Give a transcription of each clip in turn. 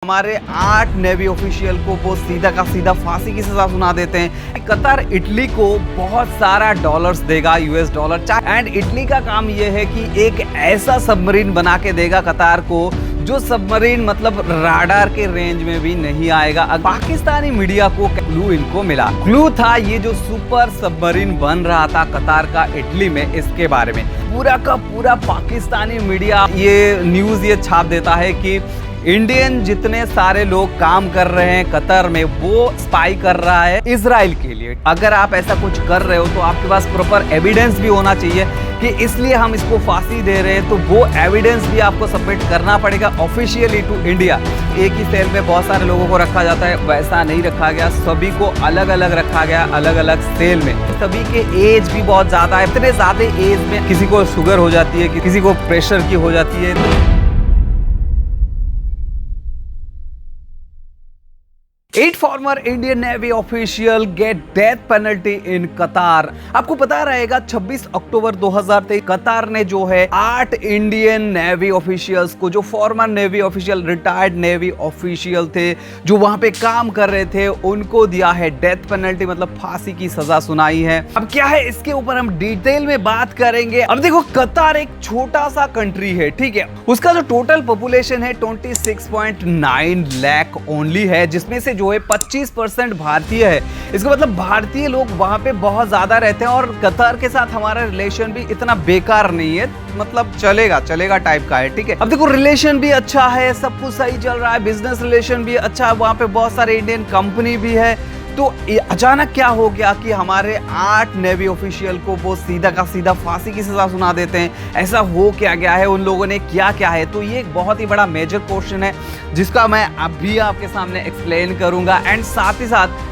हमारे 8 navy official को वो सीधा का सीधा फांसी की सजा सुना देते हैं। कतर इटली को बहुत सारा डॉलर्स देगा, यूएस डॉलर, एंड इटली का काम ये है कि एक ऐसा सबमरीन बना के देगा कतार को जो सबमरीन मतलब राडार के रेंज में भी नहीं आएगा। पाकिस्तानी मीडिया को क्लू इनको मिला। क्लू था ये जो सुपर सबमरीन बन रहा था कतार का इटली में, इसके बारे में पूरा का पूरा पाकिस्तानी मीडिया ये न्यूज ये छाप देता है कि इंडियन जितने सारे लोग काम कर रहे हैं कतर में वो स्पाई कर रहा है इजराइल के लिए। अगर आप ऐसा कुछ कर रहे हो तो आपके पास प्रॉपर एविडेंस भी होना चाहिए कि इसलिए हम इसको फांसी दे रहे हैं, तो वो एविडेंस भी आपको सबमिट करना पड़ेगा ऑफिशियली टू इंडिया। एक ही सेल में बहुत सारे लोगों को रखा जाता है, वैसा नहीं रखा गया, सभी को अलग अलग रखा गया, अलग अलग सेल में। सभी के एज भी बहुत ज्यादा है, इतने ज्यादा एज में किसी को शुगर हो जाती है, किसी को प्रेशर की हो जाती है। 8 former Indian navy official get death penalty in Qatar. आपको पता रहेगा 26 अक्टूबर 2023 कतार ने जो है 8 इंडियन नेवी ऑफिशियल्स को, जो farmer navy official, retired navy official थे जो वहां पे काम कर रहे थे, उनको दिया है डेथ पेनल्टी, मतलब फांसी की सजा सुनाई है। अब क्या है इसके ऊपर हम डिटेल में बात करेंगे। अब देखो कतार एक छोटा सा कंट्री है, ठीक है, उसका जो टोटल पॉपुलेशन है 26.9 लाख ओनली है, जिसमें से जो है 25% भारतीय है। इसका मतलब भारतीय लोग वहां पे बहुत ज्यादा रहते हैं और कतर के साथ हमारा रिलेशन भी इतना बेकार नहीं है, मतलब चलेगा टाइप का है, ठीक है। अब देखो रिलेशन भी अच्छा है, सब कुछ सही चल रहा है, बिजनेस रिलेशन भी अच्छा है, वहां पे बहुत सारे इंडियन कंपनी भी है। तो अचानक क्या हो गया कि हमारे 8 नेवी ऑफिशियल को वो सीधा का सीधा फांसी की सजा सुना देते हैं। ऐसा हो क्या गया है, उन लोगों ने किया क्या है? तो ये एक बहुत ही बड़ा मेजर क्वेश्चन है जिसका मैं अभी आपके सामने एक्सप्लेन करूंगा। एंड साथ ही साथ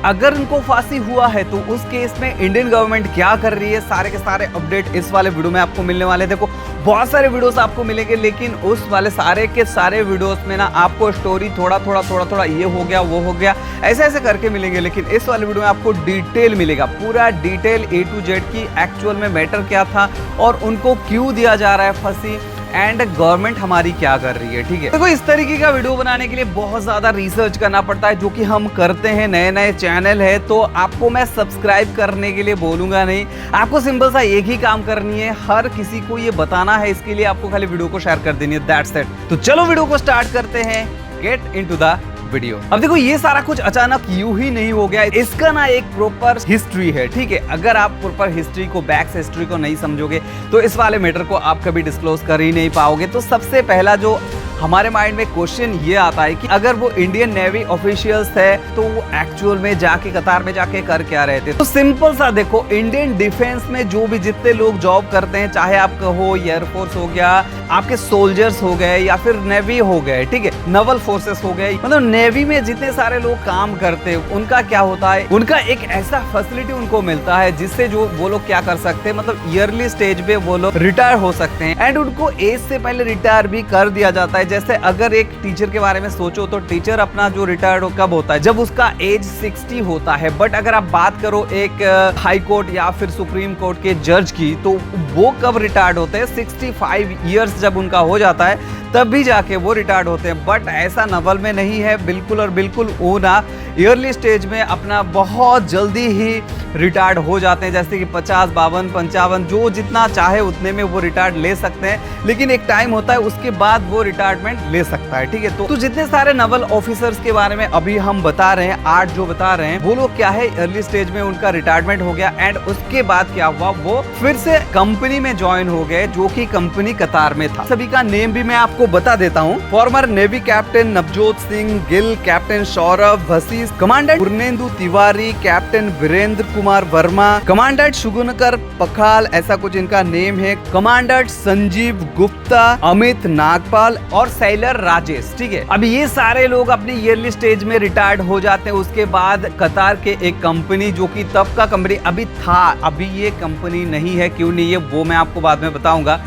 अगर इनको फांसी हुआ है तो उस केस में इंडियन गवर्नमेंट क्या कर रही है, सारे के सारे अपडेट इस वाले वीडियो में आपको मिलने वाले। देखो बहुत सारे वीडियोस आपको मिलेंगे, लेकिन उस वाले सारे के सारे वीडियोस में ना आपको स्टोरी थोड़ा थोड़ा ये हो गया वो हो गया ऐसे करके मिलेंगे, लेकिन इस वाले वीडियो में आपको डिटेल मिलेगा, पूरा डिटेल A to Z की एक्चुअल में मैटर क्या था और उनको क्यों दिया जा रहा है फांसी, एंड गवर्नमेंट हमारी क्या कर रही है, ठीक है। देखो इस तरीके का वीडियो बनाने के लिए बहुत ज्यादा रिसर्च करना पड़ता है, जो कि हम करते हैं। नए चैनल है तो आपको मैं सब्सक्राइब करने के लिए बोलूंगा नहीं, आपको सिंपल सा एक ही काम करनी है, हर किसी को ये बताना है। इसके लिए आपको खाली वीडियो को शेयर कर देनी है, दैट्स इट। तो चलो वीडियो को स्टार्ट करते हैं, गेट इनटू द वीडियो। अब देखो ये सारा कुछ अचानक यूं ही नहीं हो गया, इसका ना एक प्रॉपर हिस्ट्री है, ठीक है। अगर आप प्रॉपर हिस्ट्री को, बैक हिस्ट्री को नहीं समझोगे तो इस वाले मैटर को आप कभी डिस्क्लोज कर ही नहीं पाओगे। तो सबसे पहला जो हमारे माइंड में क्वेश्चन ये आता है कि अगर वो इंडियन नेवी ऑफिशियल्स है तो वो एक्चुअल में जाके कतार में जाके कर क्या रहे थे? तो सिंपल सा देखो, इंडियन डिफेंस में जो भी जितने लोग जॉब करते हैं, चाहे आपका हो एयरफोर्स हो गया, आपके सोल्जर्स हो गए, या फिर नेवी हो गए, ठीक है, नवल फोर्सेस हो गए, मतलब नेवी में जितने सारे लोग काम करते हैं उनका क्या होता है, उनका एक ऐसा फैसिलिटी उनको मिलता है जिससे जो वो लोग क्या कर सकते हैं, मतलब ईयरली स्टेज पे वो लोग रिटायर हो सकते हैं, एंड उनको एज से पहले रिटायर भी कर दिया जाता है। जैसे अगर एक टीचर के बारे में सोचो तो टीचर अपना जो रिटायर्ड कब होता है, जब उसका एज 60 होता है। बट अगर आप बात करो एक हाई कोर्ट या फिर सुप्रीम कोर्ट के जज की, तो वो कब रिटायर्ड होते हैं? 65 ईयर्स जब उनका हो जाता है तब भी जाके वो रिटायर्ड होते हैं। बट ऐसा नवल में नहीं है, बिल्कुल और बिल्कुल वो ना ईयरली स्टेज में अपना बहुत जल्दी ही रिटायर्ड हो जाते हैं, जैसे कि 50, 52, 55 जो जितना चाहे उतने में वो रिटायर्ड ले सकते हैं, लेकिन एक टाइम होता है उसके बाद वो रिटायरमेंट ले सकता है, ठीक है। तो जितने सारे नवल ऑफिसर्स के बारे में अभी हम बता रहे हैं, 8 जो बता रहे हैं, वो लोग क्या है अर्ली स्टेज में उनका रिटायरमेंट हो गया, एंड उसके बाद क्या हुआ, वो फिर से कंपनी में ज्वाइन हो गए, जो कि कंपनी कतार में था। सभी का नेम भी मैं आपको बता देता हूँ। Former navy captain Navjot Singh Gill, captain Saurabh Vashisht, commandant Purnendu Tiwari, captain Virendra Kumar Verma, commandant Sugunakar Pakala, ऐसा कुछ इनका नेम है, कमांडेंट संजीव गुप्ता, अमित नागपाल और सेलर राजेश, ठीक है। अब ये सारे लोग अपने ईयरली स्टेज में रिटायर्ड हो जाते हैं। उसके बाद कतार के एक कंपनी, जो कि तब का कंपनी अभी था, अभी ये कंपनी नहीं है, क्यों नहीं है वो मैं आपको बाद में बताऊंगा,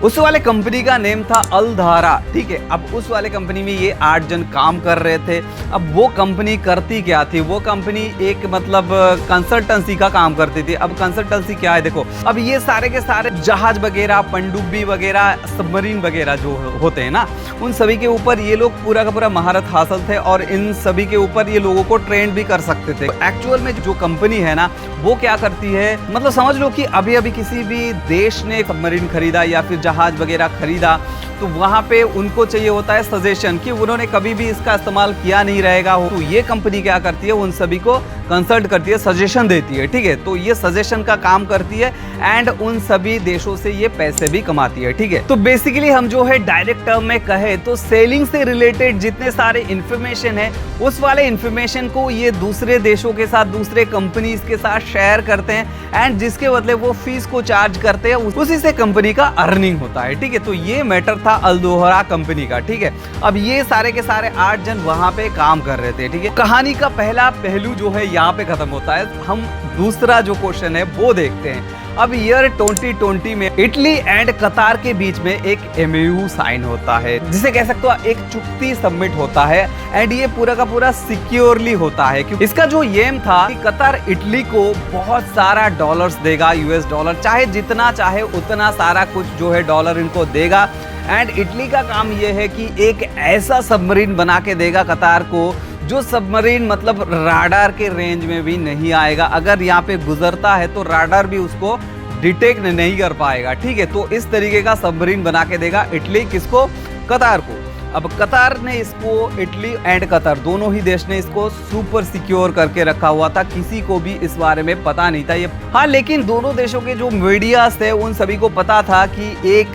उस वाले कंपनी का नेम था अलधारा, ठीक है। अब उस वाले कंपनी में ये 8 जन काम कर रहे थे। अब वो कंपनी करती क्या थी, वो कंपनी एक मतलब कंसल्टेंसी का काम करती थी। अब कंसल्टेंसी क्या है देखो, अब ये सारे के सारे जहाज वगैरह, पनडुब्बी वगैरह, सबमरीन वगैरह जो होते हैं ना, उन सभी के ऊपर ये लोग पूरा का पूरा महारत हासिल थे और इन सभी के ऊपर ये लोगों को ट्रेंड भी कर सकते थे। एक्चुअल में जो कंपनी है ना, वो क्या करती है, मतलब समझ लो कि अभी अभी किसी भी देश ने सबमरीन खरीदा या फिर जहाज वगैरह खरीदा, तो वहाँ पे उनको चाहिए होता है सजेशन कि उन्होंने कभी भी इसका इस्तेमाल किया नहीं रहेगा हो, तो ये कंपनी क्या करती है, उन सभी को कंसल्ट करती है, सजेशन देती है, ठीक है। तो ये सजेशन का काम करती है एंड उन सभी देशों से ये पैसे भी कमाती है, ठीक है। तो बेसिकली हम जो है डायरेक्ट टर्म में कहे तो सेलिंग से रिलेटेड जितने सारे इंफॉर्मेशन है, उस वाले इंफॉर्मेशन को ये दूसरे देशों के साथ, दूसरे कंपनीज के साथ शेयर करते हैं एंड जिसके बदले वो फीस को चार्ज करते हैं, उसी से कंपनी का अर्निंग होता है, ठीक है। तो ये मैटर था अलदोहरा कंपनी का, ठीक है। अब ये सारे के सारे 8 जन वहां पे काम कर रहे थे, ठीक है। कहानी का पहला पहलू जो है यहाँ पे खत्म होता है। हम दूसरा जो क्वेश्चन है वो देखते हैं। अब ईयर 2020 में इटली एंड कतार के बीच में एक एमओयू साइन होता है, जिसे कह सकते हो एक चुक्ति सबमिट होता है एंड ये पूरा का पूरा सिक्योरली होता है, क्योंकि इसका जो एम था कि कतार इटली को बहुत सारा डॉलर्स देगा, यूएस डॉलर, चाहे जितना चाहे उतना सारा कुछ जो है डॉलर इनको देगा। एंड इटली का काम यह है कि एक ऐसा सबमरीन बना के देगा कतार को, जो सबमरीन मतलब राडार के रेंज में भी नहीं आएगा। अगर यहाँ पे गुजरता है तो राडार भी उसको डिटेक्ट नहीं कर पाएगा, ठीक है। तो इस तरीके का सबमरीन बना के देगा इटली, किसको, कतार को। अब कतार ने इसको, इटली एंड कतार दोनों ही देश ने इसको सुपर सिक्योर करके रखा हुआ था, किसी को भी इस बारे में पता नहीं था ये। हाँ, लेकिन दोनों देशों के जो मीडियाज थे उन सभी को पता था कि एक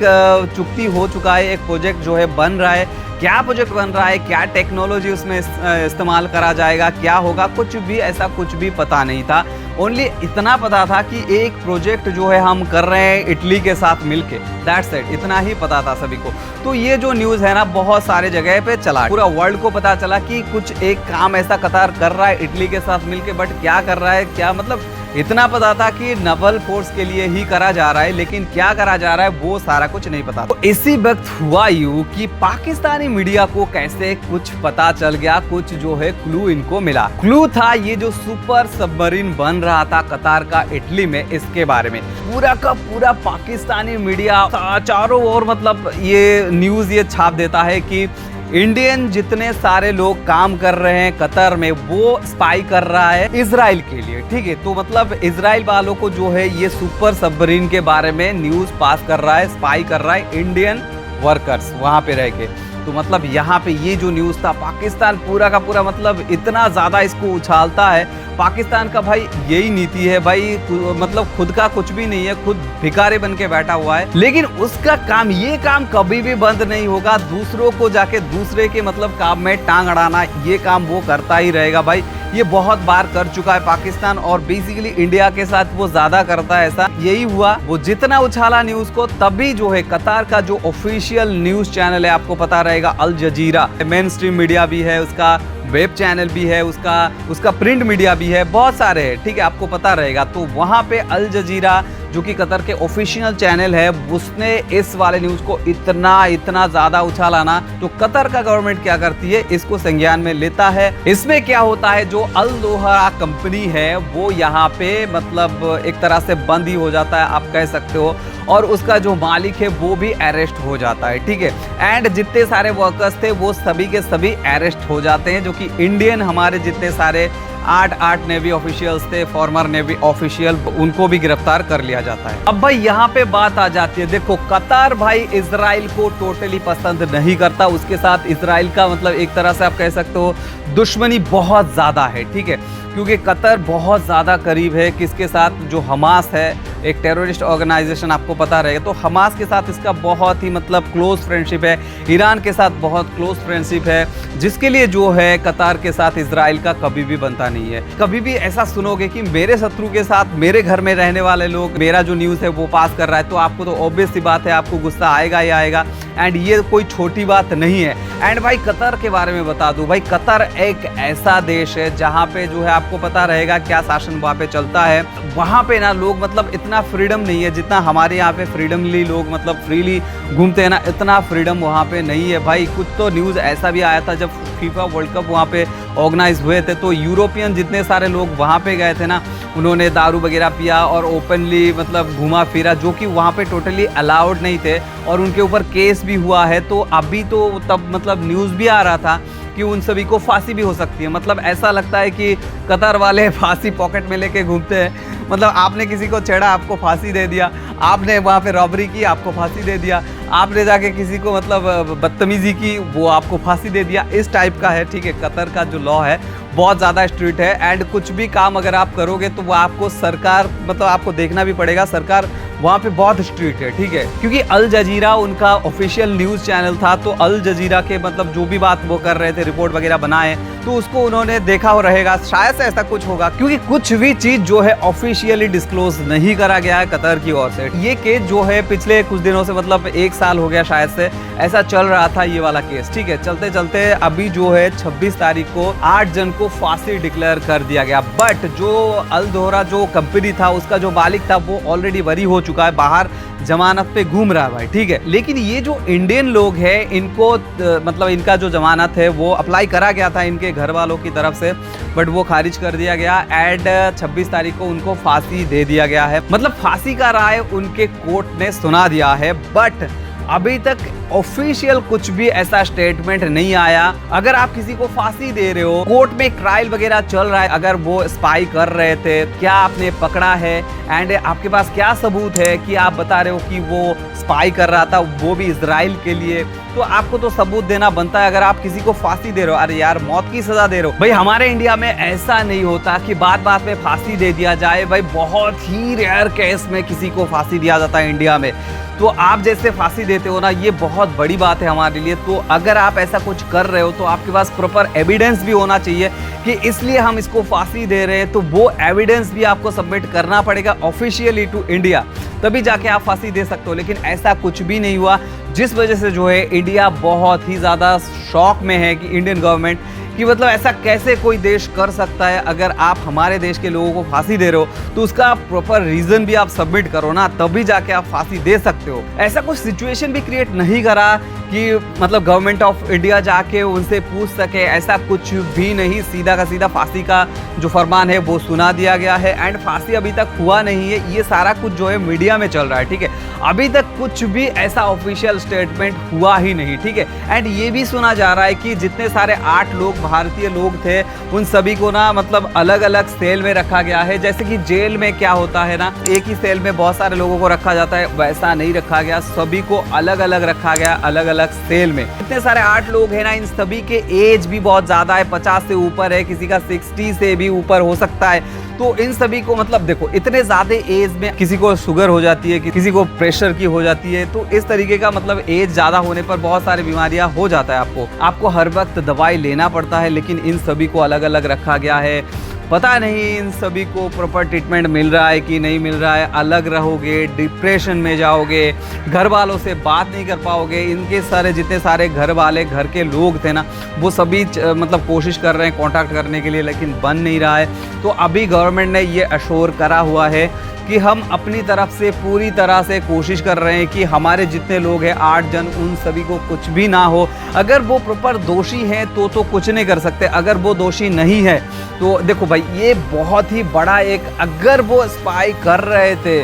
चुक्ति हो चुका है, एक प्रोजेक्ट जो है बन रहा है। क्या प्रोजेक्ट बन रहा है, क्या टेक्नोलॉजी उसमें इस्तेमाल करा जाएगा, क्या होगा, कुछ भी ऐसा कुछ भी पता नहीं था। ओनली इतना पता था कि एक प्रोजेक्ट जो है हम कर रहे हैं इटली के साथ मिलके, दैट्स इट, इतना ही पता था सभी को। तो ये जो न्यूज़ है ना, बहुत सारे जगह पे चला, पूरा वर्ल्ड को पता चला कि कुछ एक काम ऐसा कतार कर रहा है इटली के साथ मिलके, बट क्या कर रहा है, क्या मतलब इतना पता था कि नवल फोर्स के लिए ही करा जा रहा है, लेकिन क्या करा जा रहा है वो सारा कुछ नहीं पता। तो इसी वक्त हुआ यूं कि पाकिस्तानी मीडिया को कैसे कुछ पता चल गया, कुछ जो है क्लू इनको मिला। क्लू था ये जो सुपर सबमरीन बन रहा था कतार का इटली में, इसके बारे में पूरा का पूरा पाकिस्तानी मीडिया चारों ओर मतलब ये न्यूज ये छाप देता है कि इंडियन जितने सारे लोग काम कर रहे हैं कतर में, वो स्पाई कर रहा है इजराइल के लिए, ठीक है। तो मतलब इजराइल वालों को जो है ये सुपर सबमरीन के बारे में न्यूज पास कर रहा है, स्पाई कर रहा है इंडियन वर्कर्स वहां पे रह के। तो मतलब यहाँ पे ये जो न्यूज़ था, पाकिस्तान पूरा का पूरा मतलब इतना ज़्यादा इसको उछालता है। पाकिस्तान का भाई यही नीति है भाई, मतलब खुद का कुछ भी नहीं है, खुद भिखारी बन के बैठा हुआ है, लेकिन उसका काम, ये काम कभी भी बंद नहीं होगा। दूसरों को जाके दूसरे के मतलब काम में टांग अड़ाना, ये काम वो करता ही रहेगा भाई। ये बहुत बार कर चुका है पाकिस्तान और बेसिकली इंडिया के साथ वो ज्यादा करता है ऐसा। यही हुआ, वो जितना उछाला न्यूज को, तभी जो है कतार का जो ऑफिशियल न्यूज चैनल है, आपको पता रहेगा अल जजीरा, मेन स्ट्रीम मीडिया भी है उसका, वेब चैनल भी है उसका प्रिंट मीडिया भी है, बहुत सारे हैं, ठीक है, आपको पता रहेगा। तो वहां पे अल जजीरा जो कि कतर के ऑफिशियल चैनल है, उसने इस वाले न्यूज को इतना ज्यादा उछाला ना, तो कतर का गवर्नमेंट क्या करती है, इसको संज्ञान में लेता है। इसमें क्या होता है, जो अलदोहरा कंपनी है वो यहाँ पे मतलब एक तरह से बंद ही हो जाता है, आप कह सकते हो, और उसका जो मालिक है वो भी अरेस्ट हो जाता है, ठीक है। एंड जितने सारे वर्कर्स थे वो सभी के सभी अरेस्ट हो जाते हैं, जो कि इंडियन हमारे जितने सारे 8 नेवी ऑफिशियल्स थे, फॉर्मर नेवी ऑफिशियल, उनको भी गिरफ्तार कर लिया जाता है। अब भाई यहाँ पे बात आ जाती है, देखो कतार भाई इजराइल को टोटली पसंद नहीं करता, उसके साथ इजराइल का मतलब एक तरह से आप कह सकते हो दुश्मनी बहुत ज्यादा है, ठीक है, क्योंकि कतर बहुत ज्यादा करीब है किसके साथ, जो हमास है, एक टेररिस्ट ऑर्गेनाइजेशन, आपको पता रहेगा। तो हमास के साथ इसका बहुत ही मतलब क्लोज फ्रेंडशिप है, ईरान के साथ बहुत क्लोज फ्रेंडशिप है, जिसके लिए जो है कतार के साथ इजराइल का कभी भी बनता नहीं है। कभी भी ऐसा सुनोगे कि मेरे शत्रु के साथ मेरे घर में रहने वाले लोग मेरा जो न्यूज़ है वो पास कर रहा है, तो आपको तो ऑब्वियस सी बात है, आपको गुस्सा आएगा ही आएगा। एंड ये कोई छोटी बात नहीं है। एंड भाई कतर के बारे में बता दूं, भाई कतर एक ऐसा देश है जहाँ पे जो है आपको पता रहेगा क्या शासन वहाँ पे चलता है। वहाँ पे ना लोग मतलब इतना फ्रीडम नहीं है जितना हमारे यहाँ पे फ्रीडमली लोग मतलब फ्रीली घूमते हैं ना, इतना फ्रीडम वहाँ पे नहीं है भाई। कुछ तो न्यूज़ ऐसा भी आया था जब फीफा वर्ल्ड कप वहाँ पे ऑर्गेनाइज हुए थे, तो यूरोपियन जितने सारे लोग वहाँ पे गए थे ना, उन्होंने दारू वगैरह पिया और ओपनली मतलब घूमा फिरा, जो कि वहाँ पे टोटली अलाउड नहीं थे और उनके ऊपर केस भी हुआ है। तो अभी तो तब मतलब न्यूज़ भी आ रहा था कि उन सभी को फांसी भी हो सकती है। मतलब ऐसा लगता है कि कतर वाले फांसी पॉकेट में लेके घूमते हैं। मतलब आपने किसी को छेड़ा, आपको फांसी दे दिया, आपने वहाँ पे रॉबरी की, आपको फांसी दे दिया, आपने जाके किसी को मतलब बदतमीजी की, वो आपको फांसी दे दिया। इस टाइप का है, ठीक है। कतर का जो लॉ है बहुत ज़्यादा स्ट्रिक्ट है एंड कुछ भी काम अगर आप करोगे तो वो आपको सरकार मतलब आपको देखना भी पड़ेगा, सरकार वहाँ पे बहुत स्ट्रिक्ट है, ठीक है। क्योंकि अल जजीरा उनका ऑफिशियल न्यूज़ चैनल था, तो अल जजीरा के मतलब जो भी बात वो कर रहे थे, रिपोर्ट वगैरह बनाए, तो उसको उन्होंने देखा हो रहेगा, शायद से ऐसा कुछ होगा। क्योंकि कुछ भी चीज़ जो है ऑफिशियली डिस्क्लोज नहीं करा गया है कतर की ओर से। ये केस जो है पिछले कुछ दिनों से मतलब 1 साल हो गया शायद से ऐसा चल रहा था ये वाला केस, ठीक है। चलते चलते अभी जो है 26 तारीख को 8 जन को फांसी डिक्लेयर कर दिया गया। बट जो अल दोहरा जो कंपनी था उसका जो मालिक था वो ऑलरेडी बरी हो चुका है, बाहर जमानत पे घूम रहा है भाई, ठीक है। लेकिन ये जो इंडियन लोग हैं इनको मतलब इनका जो जमानत है वो अप्लाई करा गया था इनके घर वालों की तरफ से, बट वो खारिज कर दिया गया एंड 26 तारीख को उनको फांसी दे दिया गया है। मतलब फांसी का राय उनके कोर्ट ने सुना दिया है, बट अभी तक ऑफिशियल कुछ भी ऐसा स्टेटमेंट नहीं आया। अगर आप किसी को फांसी दे रहे हो, कोर्ट में ट्रायल वगैरह चल रहा है, अगर वो स्पाई कर रहे थे, क्या आपने पकड़ा है एंड आपके पास क्या सबूत है कि आप बता रहे हो कि वो स्पाई कर रहा था, वो भी इजराइल के लिए, तो आपको तो सबूत देना बनता है। अगर आप किसी को फांसी दे रहे हो, अरे यार मौत की सजा दे रहे हो, भाई हमारे इंडिया में ऐसा नहीं होता कि बात बात में फांसी दे दिया जाए। भाई बहुत ही रेयर केस में किसी को फांसी दिया जाता है इंडिया में, तो आप जैसे फांसी देते हो ना, ये बहुत बड़ी बात है हमारे लिए। तो अगर आप ऐसा कुछ कर रहे हो तो आपके पास प्रॉपर एविडेंस भी होना चाहिए कि इसलिए हम इसको फांसी दे रहे हैं, तो वो एविडेंस भी आपको सबमिट करना पड़ेगा ऑफिशियली टू इंडिया, तभी जाके आप फांसी दे सकते हो। लेकिन ऐसा कुछ भी नहीं हुआ, जिस वजह से जो है इंडिया बहुत ही ज़्यादा शॉक में है कि इंडियन गवर्नमेंट कि मतलब ऐसा कैसे कोई देश कर सकता है। अगर आप हमारे देश के लोगों को फांसी दे रहे हो तो उसका प्रॉपर रीजन भी आप सबमिट करो ना, तभी जाके आप फांसी दे सकते हो। ऐसा कुछ सिचुएशन भी क्रिएट नहीं करा कि मतलब गवर्नमेंट ऑफ इंडिया जाके उनसे पूछ सके, ऐसा कुछ भी नहीं। सीधा का सीधा फांसी का जो फरमान है वो सुना दिया गया है एंड फांसी अभी तक हुआ नहीं है। ये सारा कुछ जो है मीडिया में चल रहा है, ठीक है। अभी तक कुछ भी ऐसा ऑफिशियल स्टेटमेंट हुआ ही नहीं, ठीक है। एंड ये भी सुना जा रहा है कि जितने सारे 8 लोग भारतीय लोग थे उन सभी को ना मतलब अलग अलग सेल में रखा गया है। जैसे कि जेल में क्या होता है ना, एक ही सेल में बहुत सारे लोगों को रखा जाता है, वैसा नहीं रखा गया, सभी को अलग अलग रखा गया, अलग अलग सेल में। इतने सारे 8 लोग हैं ना, इन सभी के एज भी बहुत ज्यादा है, 50 से ऊपर है, किसी का 60 से भी ऊपर हो सकता है। तो इन सभी को मतलब देखो इतने ज्यादा एज में किसी को शुगर हो जाती है, किसी को प्रेशर की हो जाती है, तो इस तरीके का मतलब एज ज्यादा होने पर बहुत सारी बीमारियां हो जाता है। आपको हर वक्त दवाई लेना पड़ता है, लेकिन इन सभी को अलग अलग रखा गया है। पता नहीं इन सभी को प्रॉपर ट्रीटमेंट मिल रहा है कि नहीं मिल रहा है। अलग रहोगे, डिप्रेशन में जाओगे, घर वालों से बात नहीं कर पाओगे। इनके सारे जितने सारे घर वाले घर के लोग थे ना, वो सभी मतलब कोशिश कर रहे हैं कांटेक्ट करने के लिए, लेकिन बन नहीं रहा है। तो अभी गवर्नमेंट ने ये अश्योर करा हुआ है कि हम अपनी तरफ से पूरी तरह से कोशिश कर रहे हैं कि हमारे जितने लोग हैं 8 जन, उन सभी को कुछ भी ना हो। अगर वो प्रॉपर दोषी हैं तो कुछ नहीं कर सकते, अगर वो दोषी नहीं है तो देखो भाई ये बहुत ही बड़ा एक, अगर वो स्पाई कर रहे थे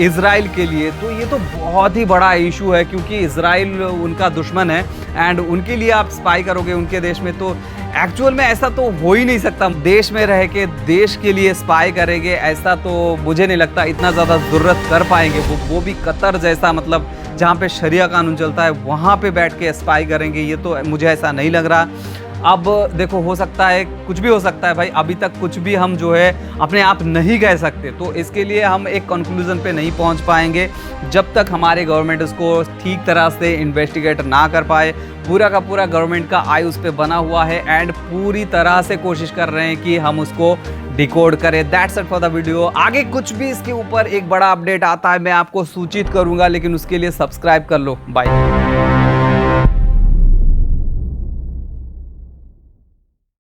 इजराइल के लिए तो ये तो बहुत ही बड़ा इशू है, क्योंकि इजराइल उनका दुश्मन है एंड उनके लिए आप स्पाई करोगे उनके देश में, तो एक्चुअल में ऐसा तो हो ही नहीं सकता। देश में रह के देश के लिए स्पाई करेंगे, ऐसा तो मुझे नहीं लगता इतना ज़्यादा ज़रूरत कर पाएंगे। वो भी कतर जैसा मतलब जहाँ पे शरिया कानून चलता है वहाँ पे बैठ के स्पाई करेंगे, ये तो मुझे ऐसा नहीं लग रहा। अब देखो, हो सकता है कुछ भी हो सकता है भाई, अभी तक कुछ भी हम जो है अपने आप नहीं कह सकते, तो इसके लिए हम एक कंक्लूजन पे नहीं पहुंच पाएंगे जब तक हमारे गवर्नमेंट उसको ठीक तरह से इन्वेस्टिगेट ना कर पाए। पूरा का पूरा गवर्नमेंट का आई उस पर बना हुआ है एंड पूरी तरह से कोशिश कर रहे हैं कि हम उसको डिकोड करें। That's it for the video. आगे कुछ भी इसके ऊपर एक बड़ा अपडेट आता है मैं आपको सूचित करूंगा, लेकिन उसके लिए सब्सक्राइब कर लो। बाय।